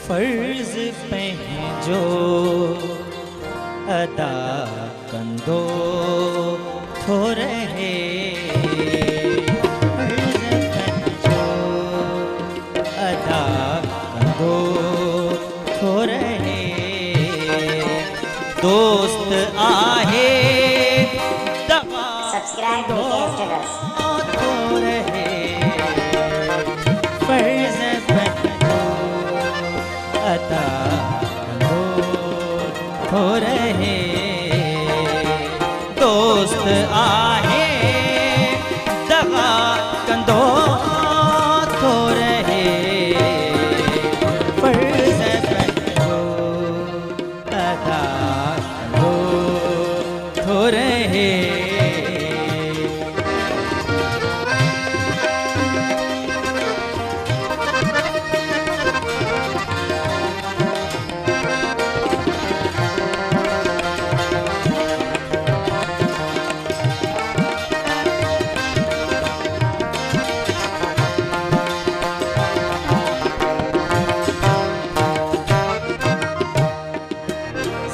फर्ज पंहिंजो अदा कंदो थो रहे, फर्ज पंहिंजो अदा कंदो थो रहे। दोस्त आहे Subscribe to Casters. थो रहे, फर्ज पंहिंजो अदा कंदो थो रहे। दोस्त आहे दगा कंदो थो रहे, फर्ज पंहिंजो अदा कंदो थो रहे।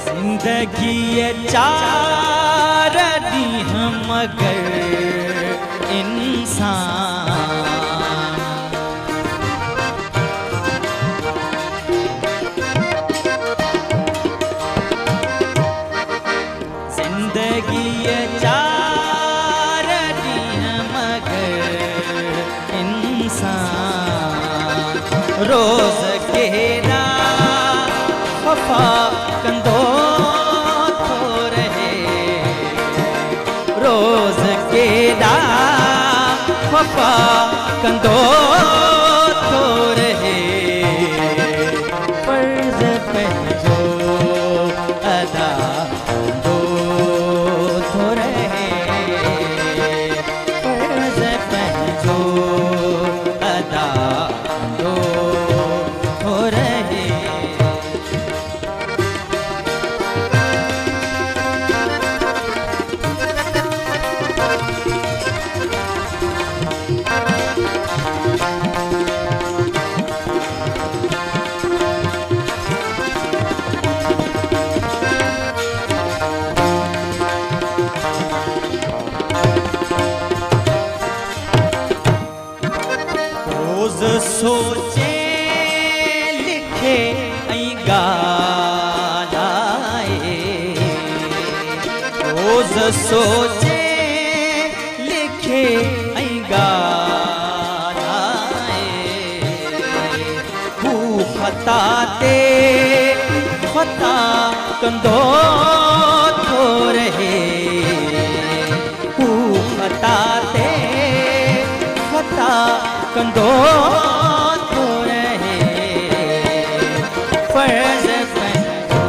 जिंदगी चार ॾींहं मगर इंसान जिंदगी चार ॾींहं मगर इंसान रोज़ केरा वफ़ा कंदो वफ़ा कंदो थो रहे, फर्ज पंहिंजो अदा कंदो थो रहे, फर्ज पंहिंजो अदा कंदो थो रहे। रोज़ सोचे लिखे ऐं ॻाल्हाए, रोज़ सोचे लिखे ऐं ॻाल्हाए। हू ख़ता ते ख़ता कंदो थो रहे, हू ख़ता ते ख़ता कंदो थो रहे, फर्ज पंहिंजो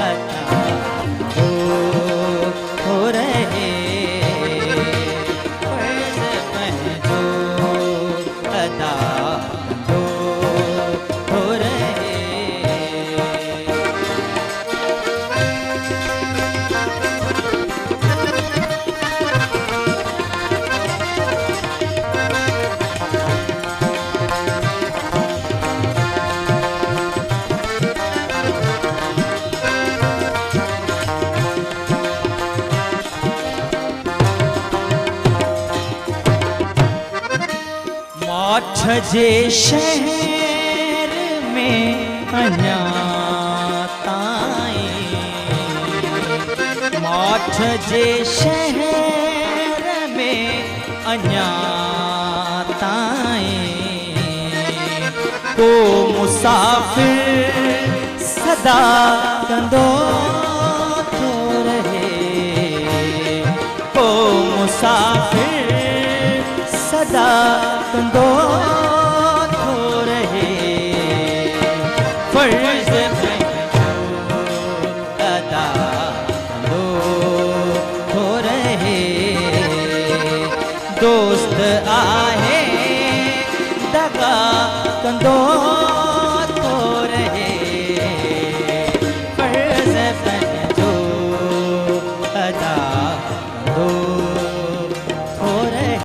अदा कंदो थो रहे, फर्ज पंहिंजो अदा कंदो थो रहे। माठ जे शहर में अञा ताईं, माठ जे शहर में अञा ताईं, को मुसाफ़िर सदा कंदो थो रहे, को मुसाफ़िर सदा कंदो थो रहे, फर्ज पंहिंजो अदा कंदो थो रहे। दोस्त आहे दगा कंदो